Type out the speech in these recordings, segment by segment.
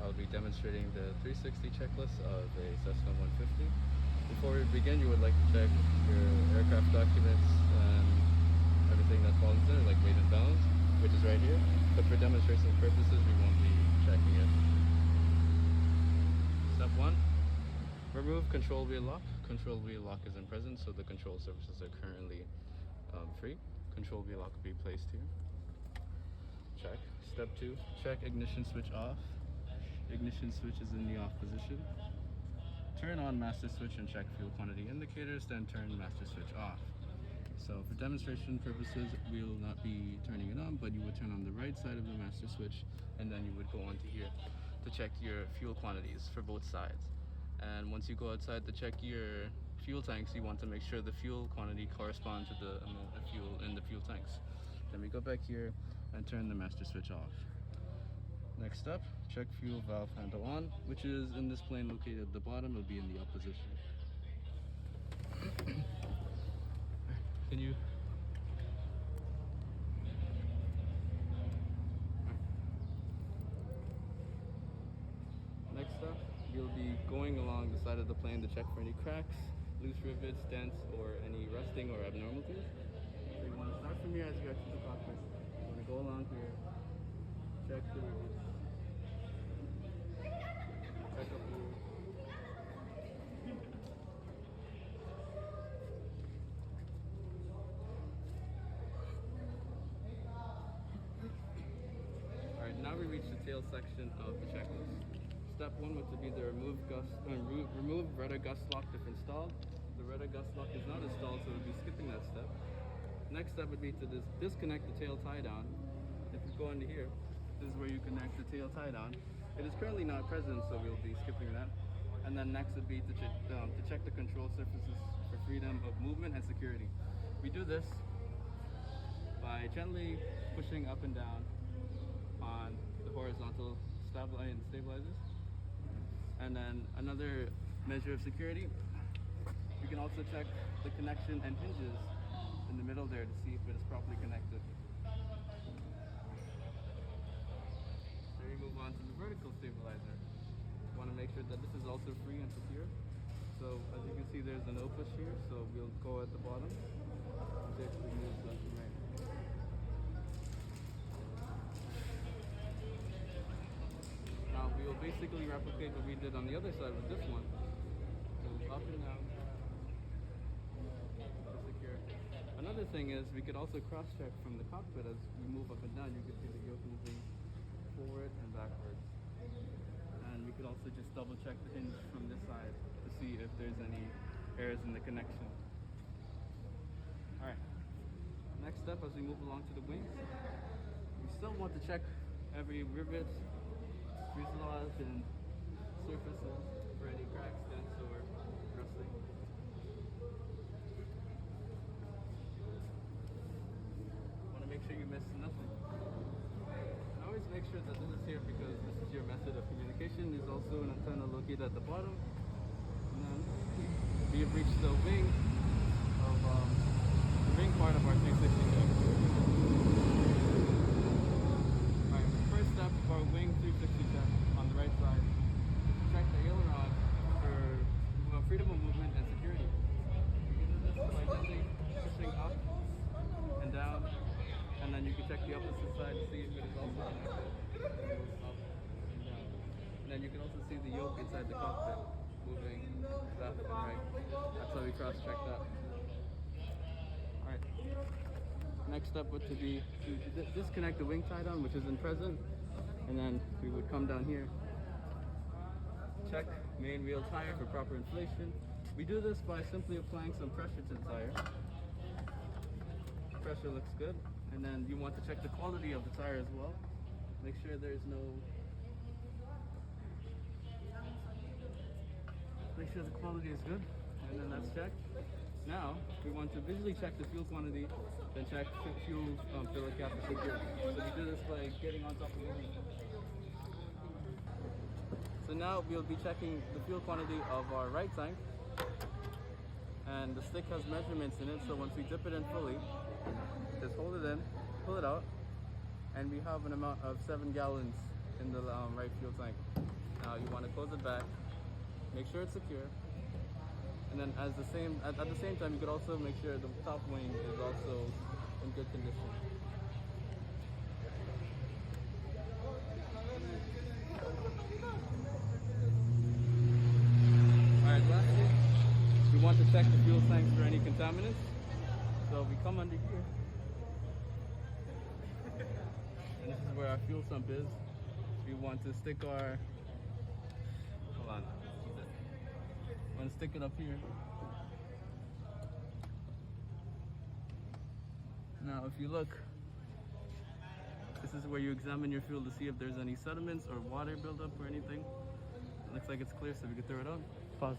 I'll be demonstrating the 360 checklist of a Cessna 150. Before we begin, you would like to check your aircraft documents and everything that falls in it, like weight and balance, which is right here. But for demonstration purposes, we won't be checking it. Step 1, remove control wheel lock. Control wheel lock isn't present, so the control surfaces are currently free. Control wheel lock will be placed here. Check. Step 2, check ignition switch off. Ignition switch is in the off position. Turn on master switch and check fuel quantity indicators, then turn master switch off. So for demonstration purposes, we will not be turning it on, but you would turn on the right side of the master switch, and then you would go on to here to check your fuel quantities for both sides. And once you go outside to check your fuel tanks, you want to make sure the fuel quantity corresponds to the amount of fuel in the fuel tanks. Then we go back here and turn the master switch off. Next up, check fuel valve handle on, which is in this plane located at the bottom. It'll be in the up position. Can you? Next up, you'll be going along the side of the plane to check for any cracks, loose rivets, dents, or any rusting or abnormalities. So you want to start from here as you exit the cockpit. You want to go along here, check the rivets, check up the Alright, now we reach the tail section of the checklist. Step 1 would be the remove rudder gust lock if installed. The rudder gust lock is not installed, so we'll be skipping that step. Next step would be to disconnect the tail tie down. If you go into here, this is where you connect the tail tie down. It is currently not present, so we'll be skipping that. And then next would be to check the control surfaces for freedom of movement and security. We do this by gently pushing up and down on the horizontal stabilizers. And then another measure of security, you can also check the connection and hinges in the middle there to see if it is properly connected. Then we move on to the vertical stabilizer. You want to make sure that this is also free and secure. So as you can see, there's an O-push here, so we'll go at the bottom. Basically moves left and right. Now we will basically replicate what we did on the other side with this one. Move up and down to secure. Another thing is we could also cross-check from the cockpit as we move up and down. You can see the yoke moving forward and backwards. And we could also just double-check the hinge from this side to see if there's any errors in the connection. Alright, next step as we move along to the wings, we still want to check every rivet, fuselage, and surfaces for any cracks, dents, or rusting. Want to make sure you miss nothing. And always make sure that this is here because this is your method of communication. There's also an antenna located at the bottom. And then we have reached the wing of the wing part of our 360 check. Alright, first step of our wing 360 check on the right side is to check the aileron for freedom of movement and security. You can do this by gently pushing up and down, and then you can check the opposite side to see if it is also connected. Up and down. And then you can also see the yoke inside the cockpit moving left and right. That's how we cross-check that. Alright. Next step would to be to disconnect the wing tie down, which isn't present, and then we would come down here. Check main wheel tire for proper inflation. We do this by simply applying some pressure to the tire. Pressure looks good, and then you want to check the quality of the tire as well. Make sure there's no. Make sure the quality is good, and then that's checked. Now we want to visually check the fuel quantity, then check fuel filler cap for security. So we do this by getting on top of the wing. So now we'll be checking the fuel quantity of our right tank, and the stick has measurements in it, so once we dip it in fully, just hold it in, pull it out, and we have an amount of 7 gallons in the right fuel tank. Now you want to close it back, make sure it's secure, and then at the same time you could also make sure the top wing is also in good condition. Alright, lastly, we want to check the fuel tanks for any contaminants. So we come under here, and this is where our fuel sump is. We want to stick our, hold on, we want to stick it up here. Now if you look, this is where you examine your fuel to see if there's any sediments or water buildup or anything. It looks like it's clear, so we can throw it out. Pause.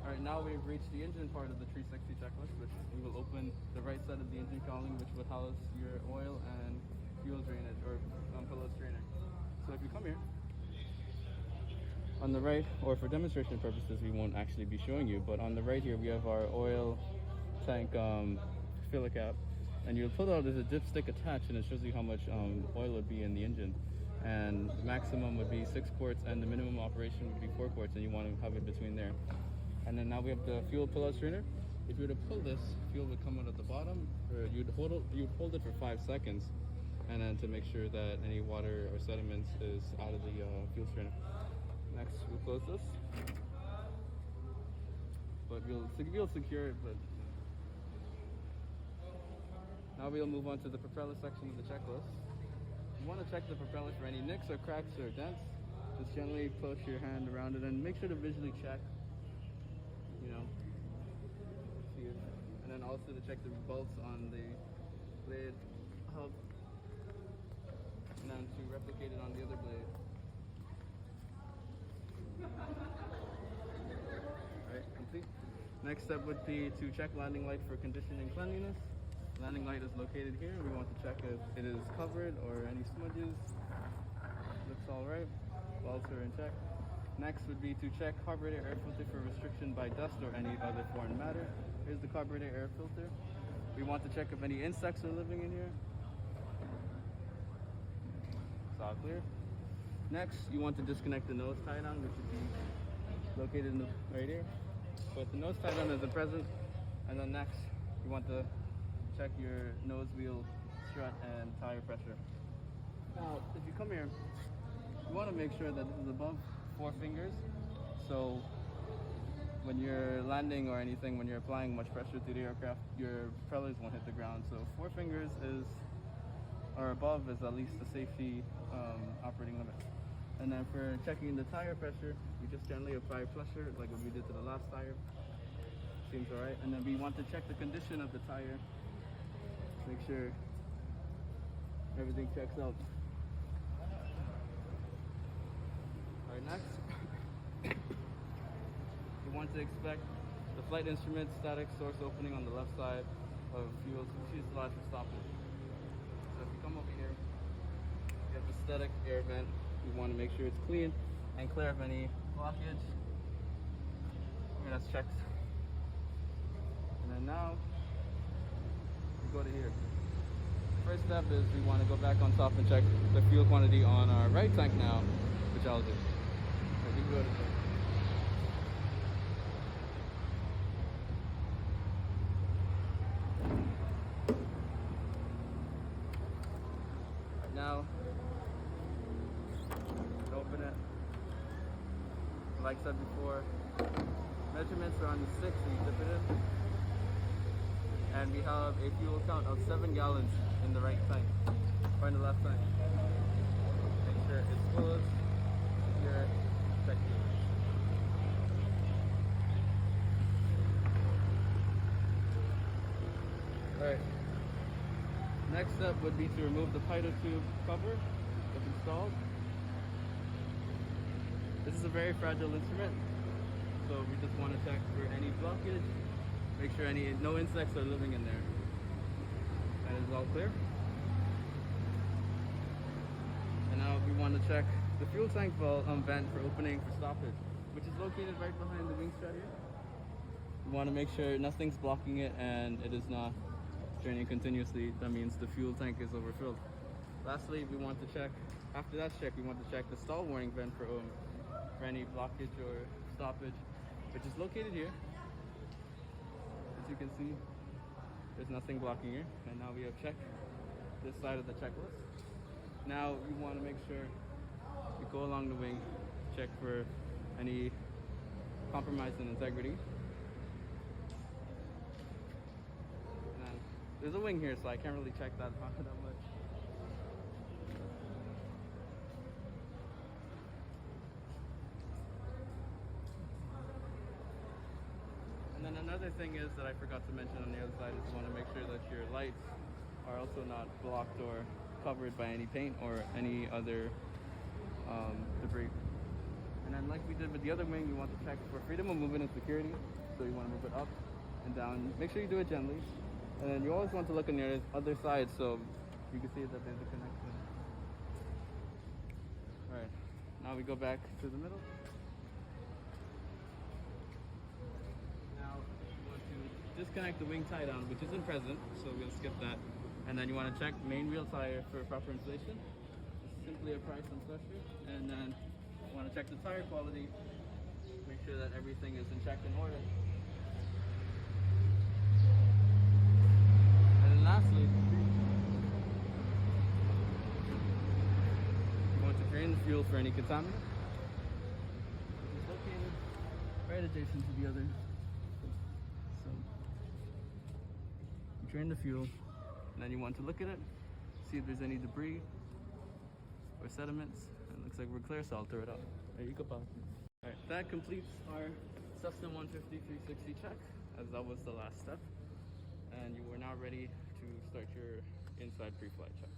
Alright, now we've reached the engine part of the 360 checklist, which we will open the right side of the engine cowling, which would house your oil and fuel drainage, or pillow strainer. So if you come here, on the right, or for demonstration purposes, we won't actually be showing you, but on the right here we have our oil tank filler cap, and you'll pull out, there's a dipstick attached, and it shows you how much oil would be in the engine. And the maximum would be 6 quarts, and the minimum operation would be 4 quarts, and you want to have it between there. And then now we have the fuel pull-out strainer. If you were to pull this, fuel would come out at the bottom, or you'd hold it for 5 seconds, and then to make sure that any water or sediments is out of the fuel strainer. Next, we'll close this, but we'll secure it. But now we'll move on to the propeller section of the checklist. You want to check the propeller for any nicks or cracks or dents. Just gently push your hand around it and make sure to visually check. See it. And then also to check the bolts on the blade hub, and then to replicate it on the other blade. Alright, complete. Next step would be to check landing light for condition and cleanliness. Landing light is located here. We want to check if it is covered or any smudges. Looks alright. Bolts are in check. Next would be to check carburetor air filter for restriction by dust or any other foreign matter. Here's the carburetor air filter. We want to check if any insects are living in here. It's all clear. Next, you want to disconnect the nose tie down, which would be located in right here. But the nose tie down isn't present. And then next, you want to check your nose wheel strut and tire pressure. Now, if you come here, you want to make sure that this is above 4 fingers. So when you're landing or anything, when you're applying much pressure to the aircraft, your propellers won't hit the ground. So 4 fingers or above is at least the safety operating limit. And then for checking the tire pressure, we just gently apply pressure like what we did to the last tire. Seems alright. And then we want to check the condition of the tire. Make sure everything checks out. Alright, next, we want to inspect the flight instrument static source opening on the left side of fuselage for stoppage. So if you come over here, you have the static air vent. We want to make sure it's clean and clear of any blockage. Okay, that's checked. And then now, we go to here. First step is we want to go back on top and check the fuel quantity on our right tank now, which I'll do. Okay, we can go to there. Now, open it. Like I said before, measurements are on the 6, so you dip it in. And we have a fuel count of 7 gallons in the right tank, or in the left tank. Make sure it's full, secure, check it. Alright. Next step would be to remove the pitot tube cover if installed. This is a very fragile instrument, so we just want to check for any blockage, make sure no insects are living in there. That is all clear. And now we want to check the fuel tank vent for opening for stoppage, which is located right behind the wing strut here. We want to make sure nothing's blocking it and it is not draining continuously. That means the fuel tank is overfilled. Lastly, we want to check, after that check, we want to check the stall warning vent for any blockage or stoppage, which is located here. As you can see, there's nothing blocking here. And now we have checked this side of the checklist. Now we want to make sure we go along the wing, check for any compromise in integrity. And there's a wing here, so I can't really check that much. And then another thing is that I forgot to mention on the other side is you want to make sure that your lights are also not blocked or covered by any paint or any other debris. And then like we did with the other wing, you want to check for freedom of movement and security. So you want to move it up and down. Make sure you do it gently. And then you always want to look on the other side so you can see that there's a connection. Alright, now we go back to the middle. Now you want to disconnect the wing tie down, which isn't present, so we'll skip that. And then you want to check main wheel tire for proper inflation. It's simply a price and pressure. And then you want to check the tire quality, make sure that everything is in check and order. And then lastly, you want to drain the fuel for any contaminant. It's located right adjacent to the other. So you drain the fuel, and then you want to look at it, see if there's any debris or sediments. It looks like we're clear, so I'll throw it out. There you go, Bob. Alright, that completes our Cessna 150 360 check, as that was the last step. And you are now ready to start your inside pre-flight check.